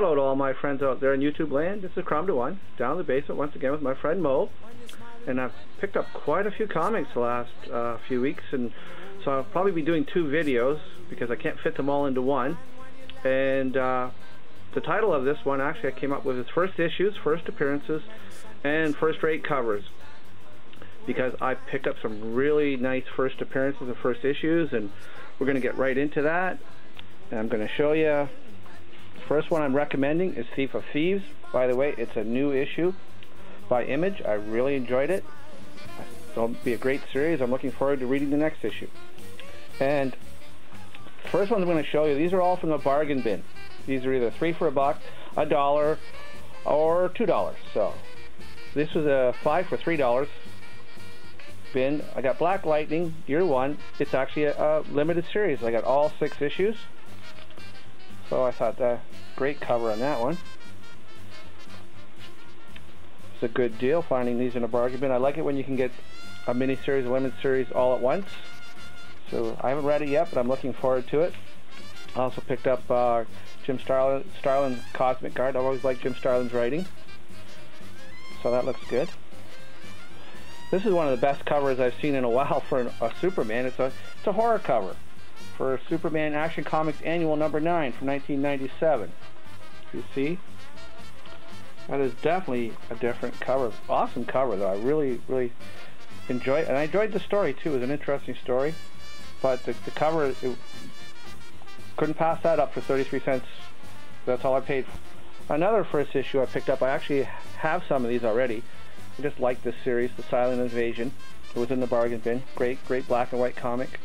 Hello to all my friends out there in YouTube land. This is Cromda1 down in the basement once again with my friend Mo, and I've picked up quite a few comics the last few weeks, and so I'll probably be doing 2 videos because I can't fit them all into one. And the title of this one, actually, I came up with is first issues, first appearances, and first-rate covers, because I picked up some really nice first appearances and first issues, and we're going to get right into that. And I'm going to show you. First one I'm recommending is Thief of Thieves. By the way, it's a new issue by Image. I really enjoyed it. It'll be a great series. I'm looking forward to reading the next issue. And the first one I'm going to show you, these are all from the bargain bin. These are either 3 for $1, $1, or $2. So this was a 5 for $3 bin. I got Black Lightning, Year 1. It's actually a limited series. I got all 6 issues. So I thought great cover on that one. It's a good deal finding these in a bargain bin. I like it when you can get a mini-series, a limited series all at once. So I haven't read it yet, but I'm looking forward to it. I also picked up Jim Starlin's Cosmic Guard. I've always liked Jim Starlin's writing. So that looks good. This is one of the best covers I've seen in a while for a Superman. It's a horror cover for Superman Action Comics Annual number 9 from 1997. You see? That is definitely a different cover. Awesome cover, though. I really enjoyed it. And I enjoyed the story, too. It was an interesting story. But the cover, couldn't pass that up for 33 cents. That's all I paid for. Another first issue I picked up, I actually have some of these already. I just like this series, The Silent Invasion. It was in the bargain bin. Great black and white comic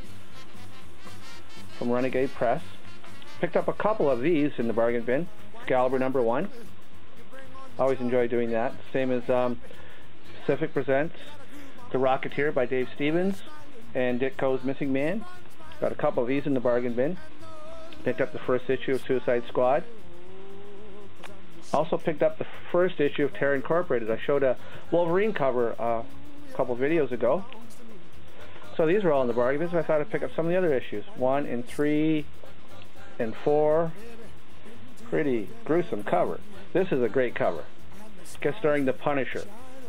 from Renegade Press. Picked up a couple of these in the bargain bin. Excalibur number 1. Always enjoy doing that. Same as Pacific presents The Rocketeer by Dave Stevens and Ditko's Missing Man. Got a couple of these in the bargain bin. Picked up the first issue of Suicide Squad. Also picked up the first issue of Terror Incorporated. I showed a Wolverine cover a couple videos ago. So these are all in the bargain bin, so I thought I'd pick up some of the other issues. 1 and 3 and 4. Pretty gruesome cover. This is a great cover. Guest starring the Punisher.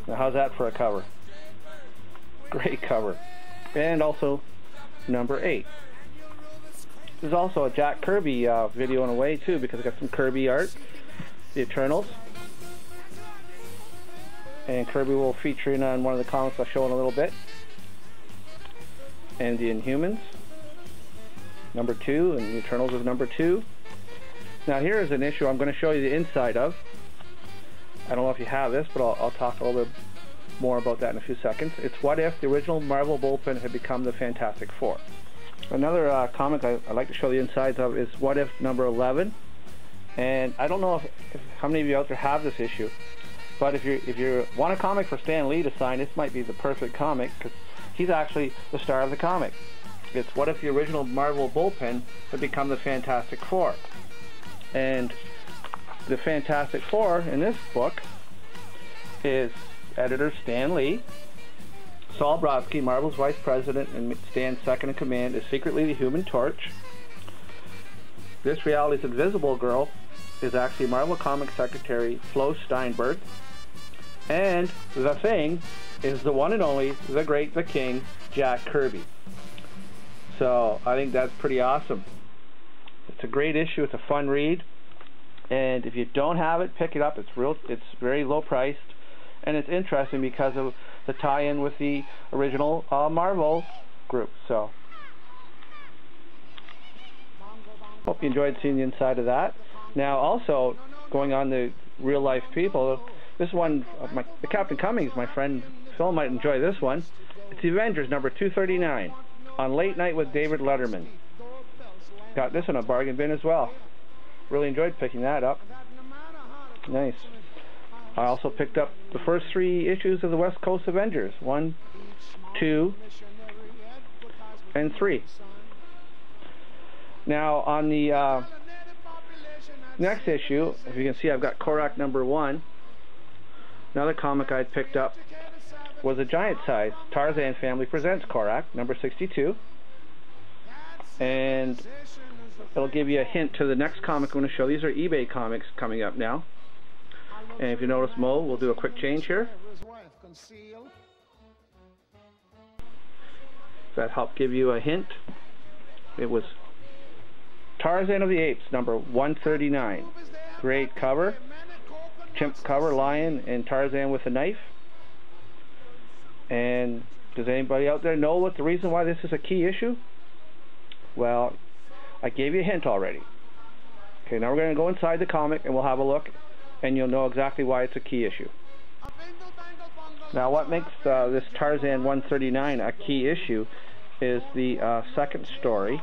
Now how's that for a cover? Great cover. And also number 8. This is also a Jack Kirby video in a way too, because I got some Kirby art. The Eternals. And Kirby will feature in on one of the comics I'll show in a little bit. And the Inhumans, number 2, and the Eternals is number 2. Now here is an issue I'm going to show you the inside of. I don't know if you have this, but I'll talk a little bit more about that in a few seconds. It's What If the original Marvel bullpen had become the Fantastic Four. Another comic I'd like to show the insides of is What If number 11. And I don't know if how many of you out there have this issue, but if you want a comic for Stan Lee to sign, this might be the perfect comic, because he's actually the star of the comic. It's What If the original Marvel bullpen had become the Fantastic Four. And the Fantastic Four in this book is editor Stan Lee. Saul Brodsky, Marvel's vice president and Stan's second in command, is secretly the Human Torch. This reality's Invisible Girl is actually Marvel Comics secretary Flo Steinberg. And the Thing is the one and only, the great, the king, Jack Kirby. So I think that's pretty awesome. It's a great issue. It's a fun read. And if you don't have it, pick it up. It's very low priced. And it's interesting because of the tie-in with the original Marvel group. So hope you enjoyed seeing the inside of that. Now also, going on the real life people, this one, the Captain Cummings, my friend Phil might enjoy this one. It's the Avengers number 239 on Late Night with David Letterman. Got this in a bargain bin as well. Really enjoyed picking that up. Nice. I also picked up the first 3 issues of the West Coast Avengers. 1, 2, and 3. Now on the next issue, if you can see, I've got Korak number 1. Another comic I picked up was a giant size. Tarzan Family Presents Korak number 62. And it'll give you a hint to the next comic I'm going to show. These are eBay comics coming up now. And if you notice, Mo, we'll do a quick change here. That helped give you a hint. It was Tarzan of the Apes, number 139. Great cover. Chimp cover, lion, and Tarzan with a knife. And does anybody out there know what the reason why this is a key issue? Well, I gave you a hint already. Okay, now we're going to go inside the comic and we'll have a look, and you'll know exactly why it's a key issue. Now, what makes this Tarzan 139 a key issue is the second story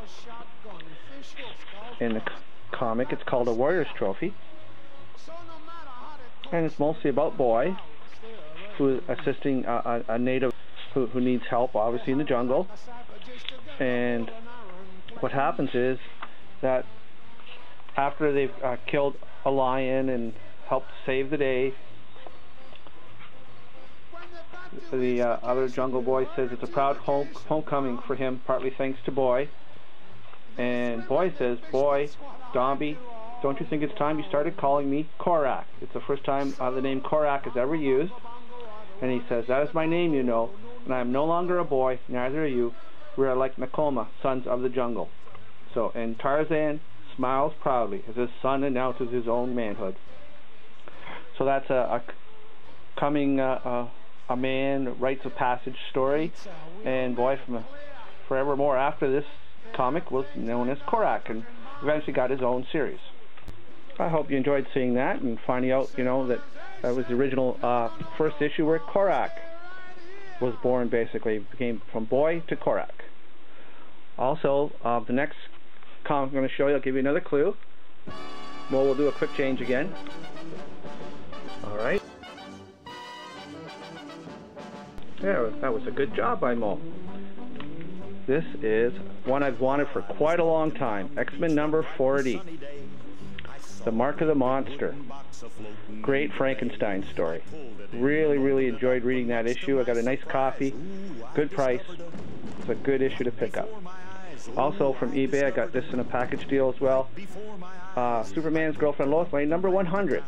in the comic. It's called A Warrior's Trophy, and it's mostly about Boy, who is assisting a native who needs help, obviously, in the jungle. And what happens is that after they've killed a lion and helped save the day, the other jungle boy says it's a proud homecoming for him, partly thanks to Boy. And Boy says, "Boy, Dombey, don't you think it's time you started calling me Korak?" It's the first time the name Korak is ever used. And he says, "That is my name, you know, and I am no longer a boy, neither are you. We are like Nakoma, sons of the jungle." So, and Tarzan smiles proudly as his son announces his own manhood. So that's a coming a man rites of passage story, and Boy from forevermore after this comic was known as Korak, and eventually got his own series. I hope you enjoyed seeing that and finding out, you know, that was the original first issue where Korak was born. Basically became from Boy to Korak. Also, the next comic I'm going to show you, I'll give you another clue. Well, we'll do a quick change again. Alright. Yeah, that was a good job by Mo. This is one I've wanted for quite a long time. X-Men number 40. The Mark of the Monster. Great Frankenstein story. Really, really enjoyed reading that issue. I got a nice copy. Good price. It's a good issue to pick up. Also from eBay, I got this in a package deal as well. Superman's Girlfriend Lois Lane, number 100.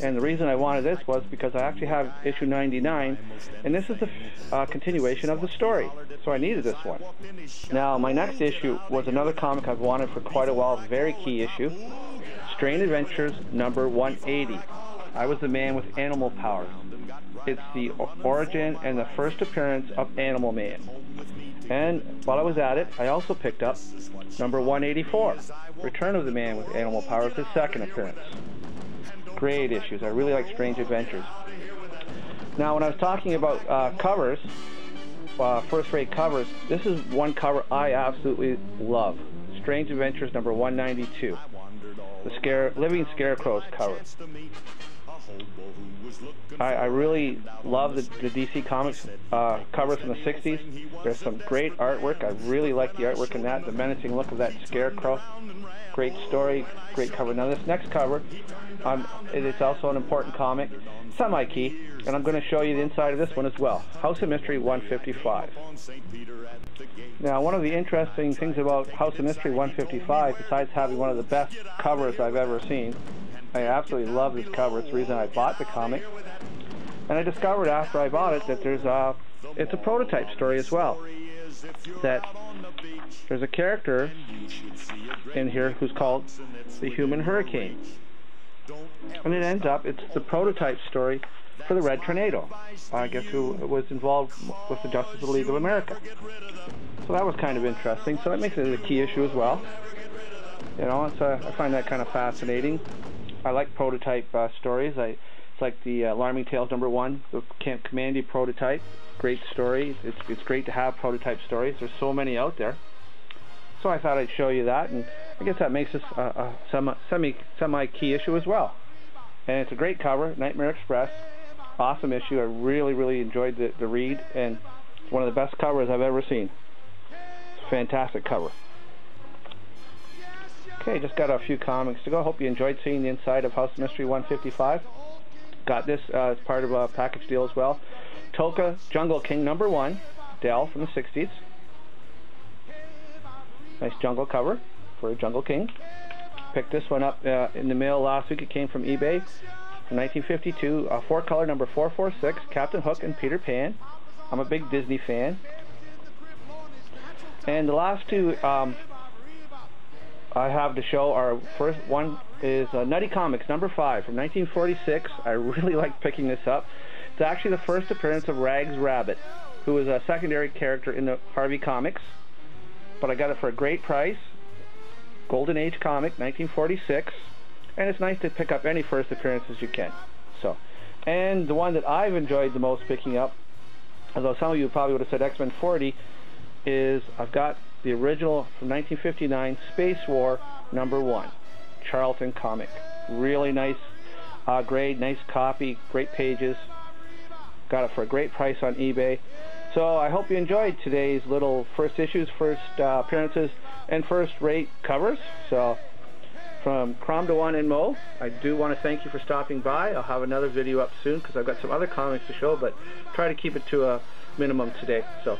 And the reason I wanted this was because I actually have issue 99, and this is the continuation of the story. So I needed this one. Now, my next issue was another comic I've wanted for quite a while, very key issue. Strange Adventures, number 180. I was the man with animal powers. It's the origin and the first appearance of Animal Man. And while I was at it, I also picked up number 184, Return of the Man with Animal Powers, his second appearance. Great issues. I really like Strange Adventures. Now, when I was talking about covers, first-rate covers, this is one cover I absolutely love. Strange Adventures number 192. The Living Scarecrows cover. I really love the DC Comics covers from the 60s. There's some great artwork. I really like the artwork in that. The menacing look of that scarecrow. Great story, great cover. Now this next cover, it is also an important comic, semi-key, and I'm going to show you the inside of this one as well. House of Mystery 155. Now, one of the interesting things about House of Mystery 155, besides having one of the best covers I've ever seen, I absolutely love this cover. It's the reason I bought the comic. And I discovered after I bought it that it's a prototype story as well. That there's a character in here who's called the Human Hurricane. And it ends up, it's the prototype story for the Red Tornado, I guess, who was involved with the Justice of the League of America. So that was kind of interesting. So that makes it a key issue as well. You know, I find that kind of fascinating. I like prototype stories. It's like the Alarming Tales number 1, the Camp Commandy prototype. Great story. It's great to have prototype stories. There's so many out there. So I thought I'd show you that, and I guess that makes this a semi-key issue as well. And it's a great cover, Nightmare Express. Awesome issue. I really, really enjoyed the read, and it's one of the best covers I've ever seen. Fantastic cover. Okay, just got a few comics to go. Hope you enjoyed seeing the inside of House of Mystery 155. Got this as part of a package deal as well. Toka Jungle King number 1, Dell from the 60s. Nice jungle cover. for Jungle King. Picked this one up in the mail last week. It came from eBay from 1952. 4-color number 446, Captain Hook and Peter Pan. I'm a big Disney fan. And the last two I have to show are, first one is Nutty Comics number 5 from 1946. I really like picking this up. It's actually the first appearance of Rags Rabbit, who was a secondary character in the Harvey comics. But I got it for a great price. Golden Age comic, 1946. And it's nice to pick up any first appearances you can. So, and the one that I've enjoyed the most picking up, although some of you probably would have said X-Men 40, is I've got the original from 1959 Space War number 1, Charlton comic. Really nice grade, nice copy, great pages. Got it for a great price on eBay. So I hope you enjoyed today's little first issues, first appearances, and first rate covers. So from Cromda1 and Mo, I do want to thank you for stopping by. I'll have another video up soon because I've got some other comics to show, but try to keep it to a minimum today. So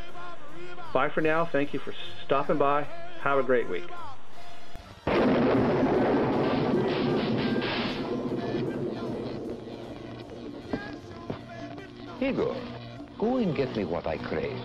bye for now. Thank you for stopping by. Have a great week. Igor, go and get me what I crave.